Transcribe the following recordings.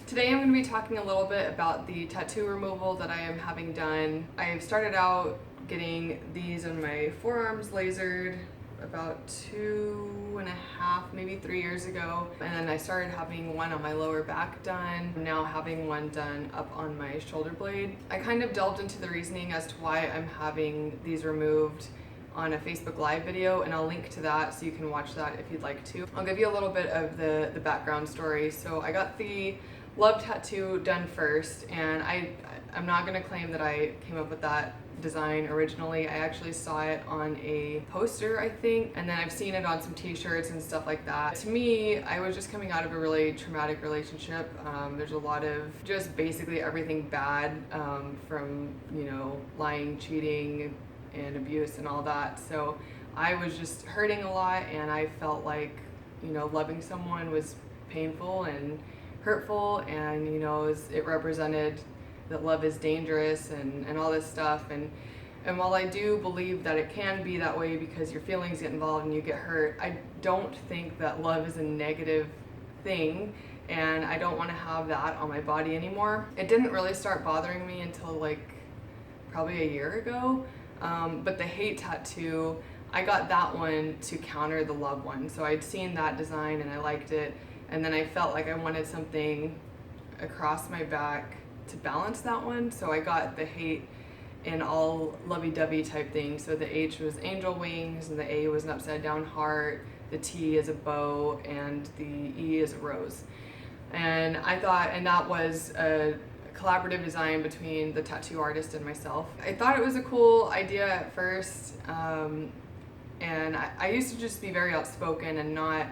Today I'm going to be talking a little bit about the tattoo removal that I am having done. I've started out getting these on my forearms lasered about 2.5, maybe 3 years ago. And then I started having one on my lower back done. I'm now having one done up on my shoulder blade. I kind of delved into the reasoning as to why I'm having these removed on a Facebook Live video, and I'll link to that so you can watch that if you'd like to. I'll give you a little bit of the background story. So I got the love tattoo done first, and I'm not going to claim that I came up with that design originally. I actually saw it on a poster, I think, and then I've seen it on some t-shirts and stuff like that. To me, I was just coming out of a really traumatic relationship. There's a lot of just basically everything bad, from, lying, cheating, and abuse and all that. So I was just hurting a lot, and I felt like, loving someone was painful and hurtful, and it represented that love is dangerous and all this stuff, and while I do believe that it can be that way because your feelings get involved and you get hurt, I don't think that love is a negative thing, and I don't want to have that on my body anymore. It didn't really start bothering me until probably a year ago, but the hate tattoo, I got that one to counter the love one. So I'd seen that design and I liked it, and then I felt like I wanted something across my back to balance that one. So I got the hate in all lovey-dovey type things. So the H was angel wings, and the A was an upside down heart, the T is a bow, and the E is a rose. And I thought, and that was a collaborative design between the tattoo artist and myself. I thought it was a cool idea at first, and I used to just be very outspoken and not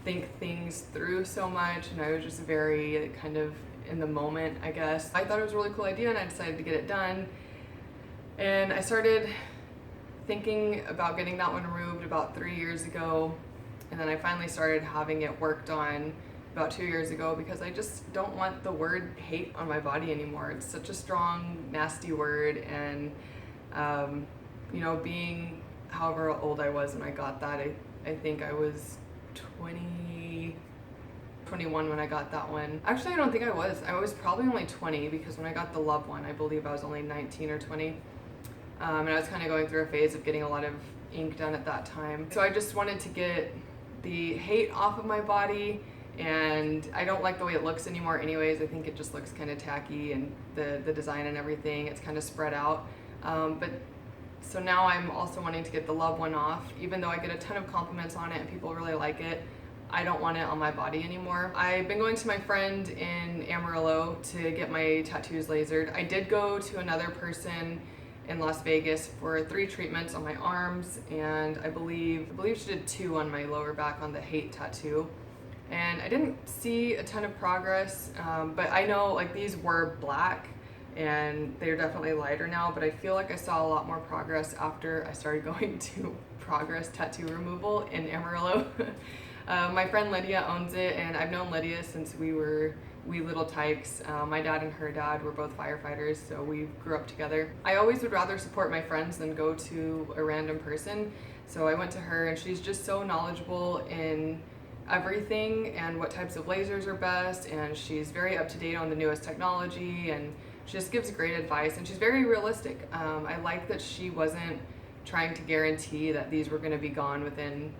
think things through so much, and I was just very kind of in the moment, I guess. I thought it was a really cool idea, and I decided to get it done. And I started thinking about getting that one removed about 3 years ago, and then I finally started having it worked on about 2 years ago because I just don't want the word hate on my body anymore. It's such a strong, nasty word, and being however old I was when I got that, I think I was 21 when I got that one. Actually, I don't think I was. I was probably only 20 because when I got the love one, I believe I was only 19 or 20. And I was kind of going through a phase of getting a lot of ink done at that time. So I just wanted to get the hate off of my body, and I don't like the way it looks anymore anyways. I think it just looks kind of tacky, and the design and everything, it's kind of spread out. So now I'm also wanting to get the love one off, even though I get a ton of compliments on it and people really like it. I don't want it on my body anymore. I've been going to my friend in Amarillo to get my tattoos lasered. I did go to another person in Las Vegas for 3 treatments on my arms, and I believe she did 2 on my lower back on the hate tattoo. And I didn't see a ton of progress, but I know these were black and they're definitely lighter now, but I feel like I saw a lot more progress after I started going to Progress Tattoo Removal in Amarillo. My friend Lydia owns it, and I've known Lydia since we were wee little tykes. My dad and her dad were both firefighters, so we grew up together. I always would rather support my friends than go to a random person, so I went to her, and she's just so knowledgeable in everything and what types of lasers are best, and she's very up to date on the newest technology, and she just gives great advice, and she's very realistic. I like that she wasn't trying to guarantee that these were going to be gone within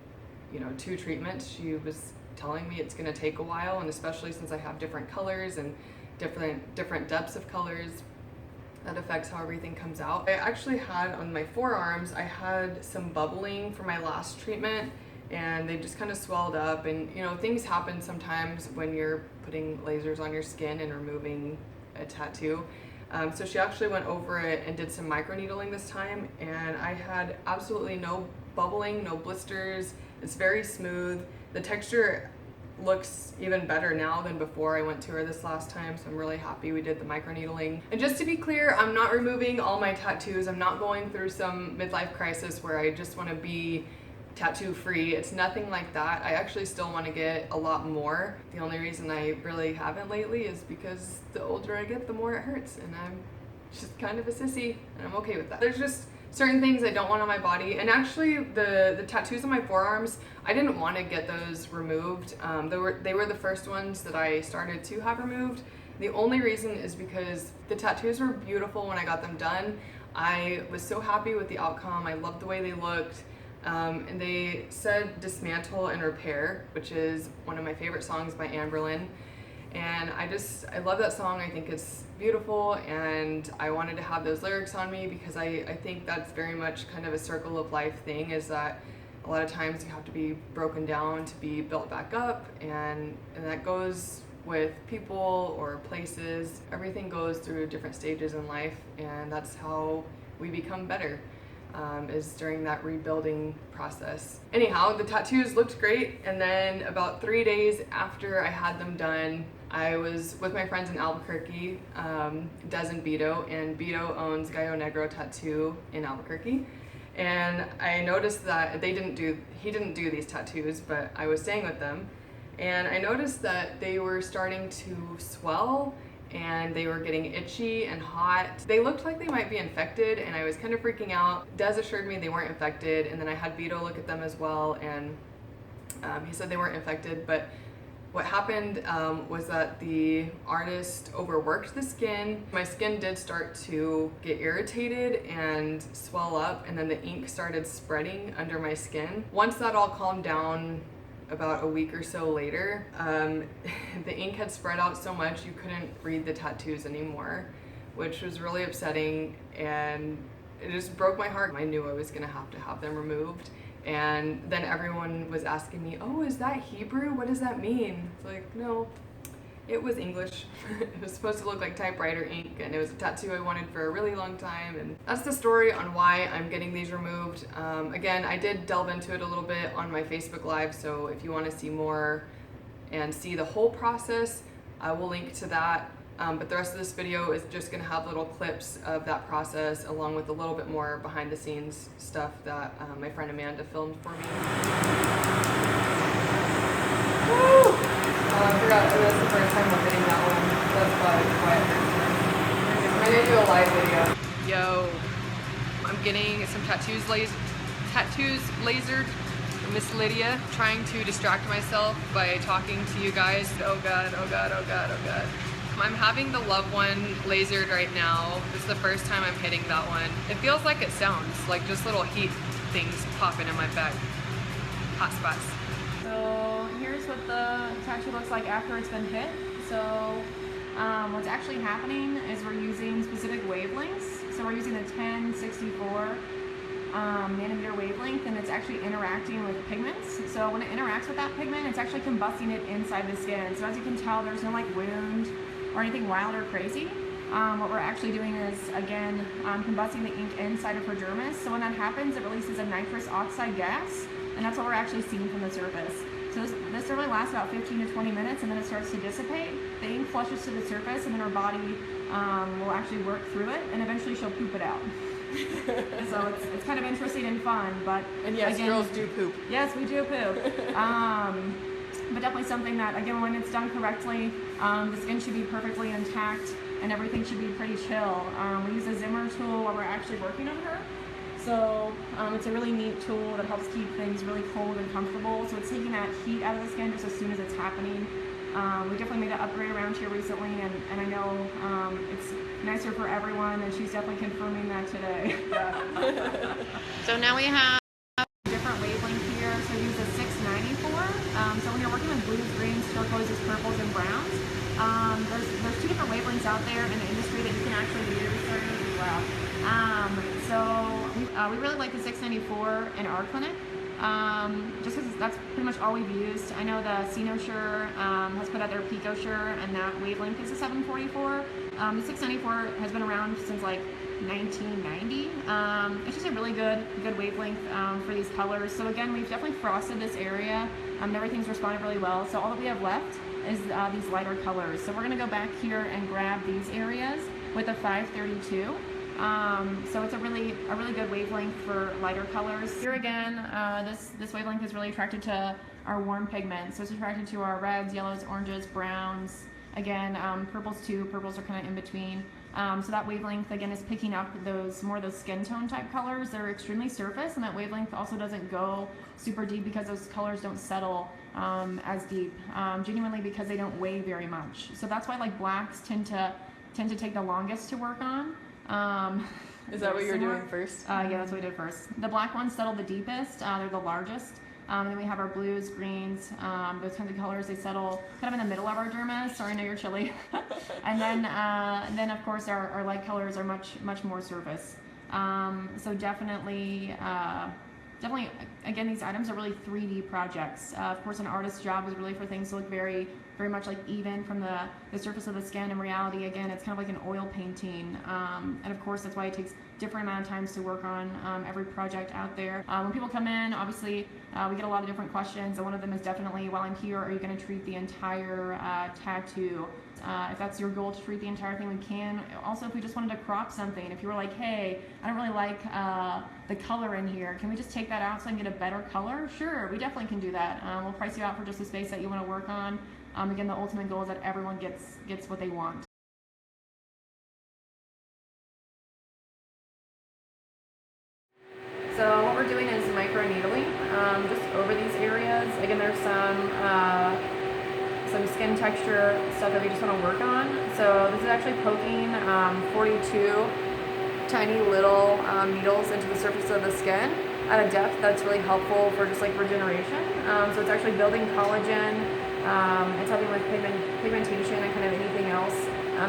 2 treatments. She was telling me it's going to take a while, and especially since I have different colors and different depths of colors, that affects how everything comes out. I actually had on my forearms, I had some bubbling from my last treatment, and they just kind of swelled up, and things happen sometimes when you're putting lasers on your skin and removing a tattoo. So she actually went over it and did some microneedling this time, and I had absolutely no bubbling, no blisters. It's very smooth. The texture looks even better now than before I went to her this last time, so I'm really happy we did the microneedling. And just to be clear, I'm not removing all my tattoos. I'm not going through some midlife crisis where I just want to be tattoo free. It's nothing like that. I actually still want to get a lot more. The only reason I really haven't lately is because the older I get, the more it hurts, and I'm just kind of a sissy, and I'm okay with that. There's just certain things I don't want on my body. And actually the tattoos on my forearms, I didn't want to get those removed. They were the first ones that I started to have removed. The only reason is because the tattoos were beautiful when I got them done. I was so happy with the outcome. I loved the way they looked. And they said dismantle and repair, which is one of my favorite songs by Amarillo. And I love that song. I think it's beautiful, and I wanted to have those lyrics on me because I think that's very much kind of a circle of life thing, is that a lot of times you have to be broken down to be built back up, and that goes with people or places. Everything goes through different stages in life, and that's how we become better, is during that rebuilding process. Anyhow, the tattoos looked great, and then about 3 days after I had them done, I was with my friends in Albuquerque, Des and Beto, and Beto owns Gallo Negro Tattoo in Albuquerque. And I noticed that he didn't do these tattoos, but I was staying with them. And I noticed that they were starting to swell, and they were getting itchy and hot. They looked like they might be infected, and I was kind of freaking out. Des assured me they weren't infected, and then I had Beto look at them as well, and he said they weren't infected. But what happened was that the artist overworked the skin. My skin did start to get irritated and swell up, and then the ink started spreading under my skin. Once that all calmed down, about a week or so later, the ink had spread out so much you couldn't read the tattoos anymore, which was really upsetting, and it just broke my heart. I knew I was gonna have them removed. And then everyone was asking me, oh, is that Hebrew? What does that mean? It's like, no, it was English. It was supposed to look like typewriter ink, and it was a tattoo I wanted for a really long time. And that's the story on why I'm getting these removed. Again, I did delve into it a little bit on my Facebook Live, so if you want to see more and see the whole process, I will link to that. But the rest of this video is just going to have little clips of that process, along with a little bit more behind the scenes stuff that my friend Amanda filmed for me. Woo! I forgot, that's the first time I'm getting that one. That's why I'm going to do a live video. Yo, I'm getting some tattoos lasered. Miss Lydia, trying to distract myself by talking to you guys. Oh God, oh God, oh God, oh God. I'm having the Love One lasered right now. This is the first time I'm hitting that one. It feels like it sounds, like just little heat things popping in my back. Hot spots. So here's what the tattoo looks like after it's been hit. So what's actually happening is we're using specific wavelengths. So we're using the 1064 nanometer wavelength, and it's actually interacting with pigments. So when it interacts with that pigment, it's actually combusting it inside the skin. So as you can tell, there's no like wound or anything wild or crazy. What we're actually doing is, again, combusting the ink inside of her dermis. So when that happens, it releases a nitrous oxide gas, and that's what we're actually seeing from the surface. So this really lasts about 15 to 20 minutes, and then it starts to dissipate. The ink flushes to the surface, and then her body will actually work through it, and eventually she'll poop it out. So it's kind of interesting and fun, but and yes, again, girls do poop. Yes, we do poop. But definitely something that, again, when it's done correctly, the skin should be perfectly intact and everything should be pretty chill. We use a Zimmer tool while we're actually working on her. So it's a really neat tool that helps keep things really cold and comfortable. So it's taking that heat out of the skin just as soon as it's happening. We definitely made an upgrade around here recently, and I know it's nicer for everyone, and she's definitely confirming that today. Yeah. So now we have different wavelength here. So we use a 694. So when you're working with blues, greens, turquoises, purples, and browns, there's two different wavelengths out there in the industry that you can actually use. Sorry, this is loud. So we really like the 694 in our clinic. Just because that's pretty much all we've used. I know the Cynosure has put out their PicoSure, and that wavelength is a 744. The 694 has been around since like 1990. It's just a really good wavelength for these colors. So again, we've definitely frosted this area. Everything's responded really well. So all that we have left is these lighter colors. So we're going to go back here and grab these areas with a 532. So it's a really good wavelength for lighter colors. Here again, this wavelength is really attracted to our warm pigments. So it's attracted to our reds, yellows, oranges, browns. Again, purples too. Purples are kind of in between. So that wavelength again is picking up those skin tone type colors. They're extremely surface, and that wavelength also doesn't go super deep because those colors don't settle as deep, genuinely because they don't weigh very much. So that's why like blacks tend to take the longest to work on. Is that what you're doing first? Yeah, that's what we did first. The black ones settle the deepest. They're the largest. Then we have our blues, greens, those kinds of colors. They settle kind of in the middle of our dermis. Sorry, I know you're chilly. And then of course our light colors are much more surface. So definitely, again, these items are really 3D projects. Of course, an artist's job is really for things to look very much like even from the surface of the skin. In reality, again, it's kind of like an oil painting. And of course, that's why it takes different amount of times to work on every project out there. When people come in, obviously, we get a lot of different questions. And one of them is definitely, while I'm here, are you going to treat the entire tattoo? If that's your goal to treat the entire thing, we can. Also, if we just wanted to crop something, if you were like, hey, I don't really like the color in here, can we just take that out so I can get a better color? Sure, we definitely can do that. We'll price you out for just the space that you want to work on. Again, the ultimate goal is that everyone gets what they want. So what we're doing is microneedling just over these areas. Again, there's some skin texture stuff that we just want to work on. So this is actually poking 42 tiny little needles into the surface of the skin at a depth that's really helpful for just like regeneration. So it's actually building collagen. It's helping with pigmentation and kind of anything else.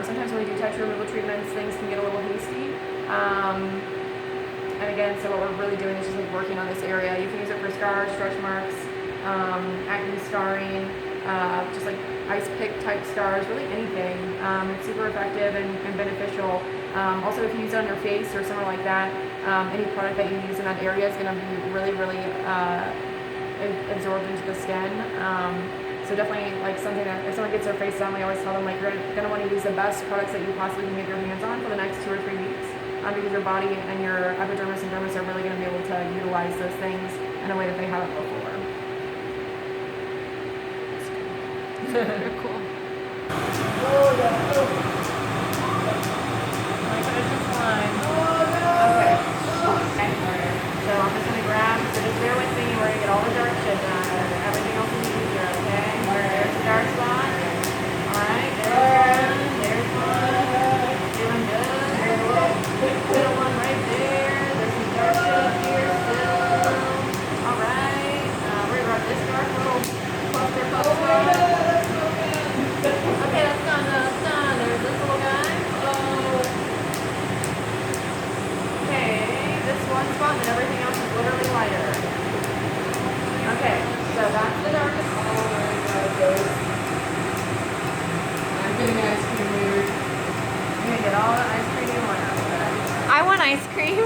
Sometimes when we do texture removal treatments, things can get a little hasty. And again, so what we're really doing is just like working on this area. You can use it for scars, stretch marks, acne scarring, just like ice pick type scars, really anything. It's super effective and beneficial. Also, if you use it on your face or somewhere like that, any product that you use in that area is going to be really absorbed into the skin. So definitely like something that if someone gets their face done, we always tell them like you're going to want to use the best products that you possibly can get your hands on for the next 2 or 3 weeks. Because your body and your epidermis and dermis are really going to be able to utilize those things in a way that they haven't before. Cool. Oh, yeah. Like finish this line. Oh, no. Okay. So I'm just going to grab, so just bear with me, we're going to get all the dark shit done. Everything else is easier, okay? There's the dark spot. Alright, there's one. Doing good. There's a little one right there. There's some dark shit up here still. Alright. We're going to grab this dark little cluster spot. Okay, that's done. That's done. There's this little guy. Okay, this one spot, and everything else is literally lighter. Okay, so that's the darkest. Oh my god, I'm getting ice cream later. You're gonna get all the ice cream you want out of it. I want ice cream.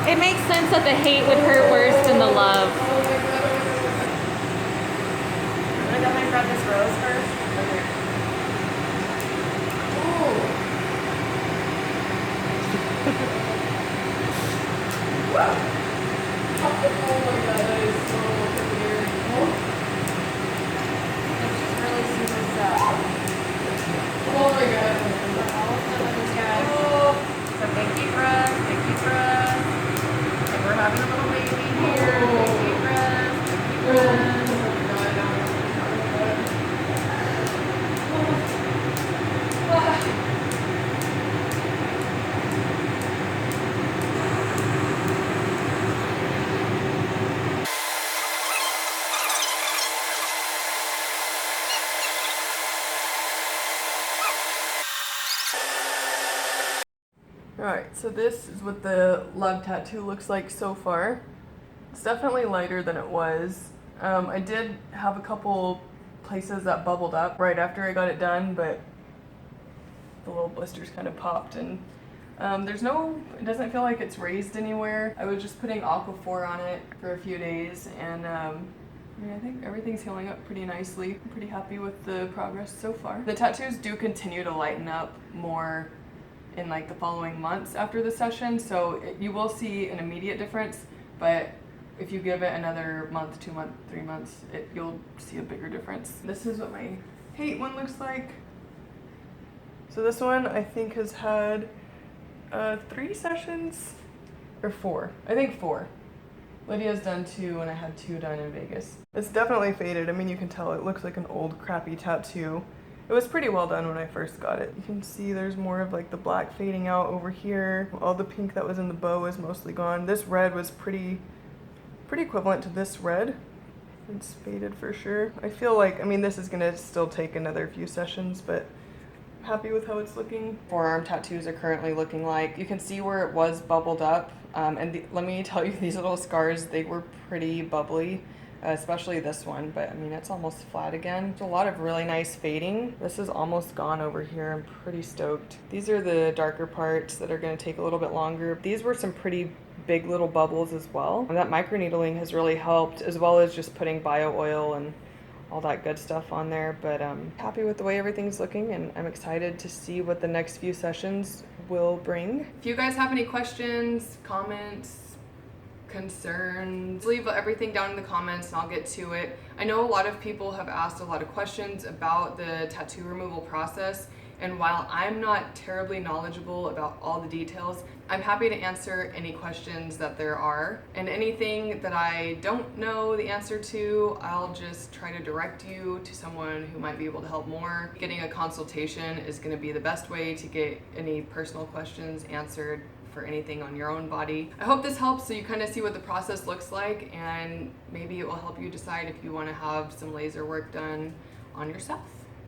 It makes sense that the hate would hurt worse than the love. I'm gonna go ahead and grab this rose first. Okay. Oh my god, that is so weird. It's just really super soft. Oh my god. Almost done with this guy. So big deep breath, big deep breath. Like we're having a little baby here. Big deep breath, big deep breath. Alright, so this is what the love tattoo looks like so far. It's definitely lighter than it was. I did have a couple places that bubbled up right after I got it done, but the little blisters kind of popped, and it doesn't feel like it's raised anywhere. I was just putting Aquaphor on it for a few days, and I think everything's healing up pretty nicely. I'm pretty happy with the progress so far. The tattoos do continue to lighten up more in like the following months after the session, so you will see an immediate difference, but if you give it another month, 2 months, 3 months, you'll see a bigger difference. This is what my hate one looks like. So this one I think has had 3 sessions or 4. I think 4. Lydia's done 2 and I had 2 done in Vegas. It's definitely faded. I mean, you can tell it looks like an old crappy tattoo. It was pretty well done when I first got it. You can see there's more of like the black fading out over here. All the pink that was in the bow is mostly gone. This red was pretty equivalent to this red. It's faded for sure. I feel like, I mean, this is gonna still take another few sessions, but I'm happy with how it's looking. Forearm tattoos are currently looking like. You can see where it was bubbled up. Let me tell you, these little scars, they were pretty bubbly, especially this one, but I mean, it's almost flat again. There's a lot of really nice fading. This is almost gone over here. I'm pretty stoked. These are the darker parts that are gonna take a little bit longer. These were some pretty big little bubbles as well. And that microneedling has really helped, as well as just putting bio oil and all that good stuff on there. But I'm happy with the way everything's looking, and I'm excited to see what the next few sessions will bring. If you guys have any questions, comments, concerns, leave everything down in the comments and I'll get to it. I know a lot of people have asked a lot of questions about the tattoo removal process, and while I'm not terribly knowledgeable about all the details, I'm happy to answer any questions that there are. And anything that I don't know the answer to, I'll just try to direct you to someone who might be able to help more. Getting a consultation is going to be the best way to get any personal questions answered for anything on your own body. I hope this helps so you kind of see what the process looks like, and maybe it will help you decide if you want to have some laser work done on yourself.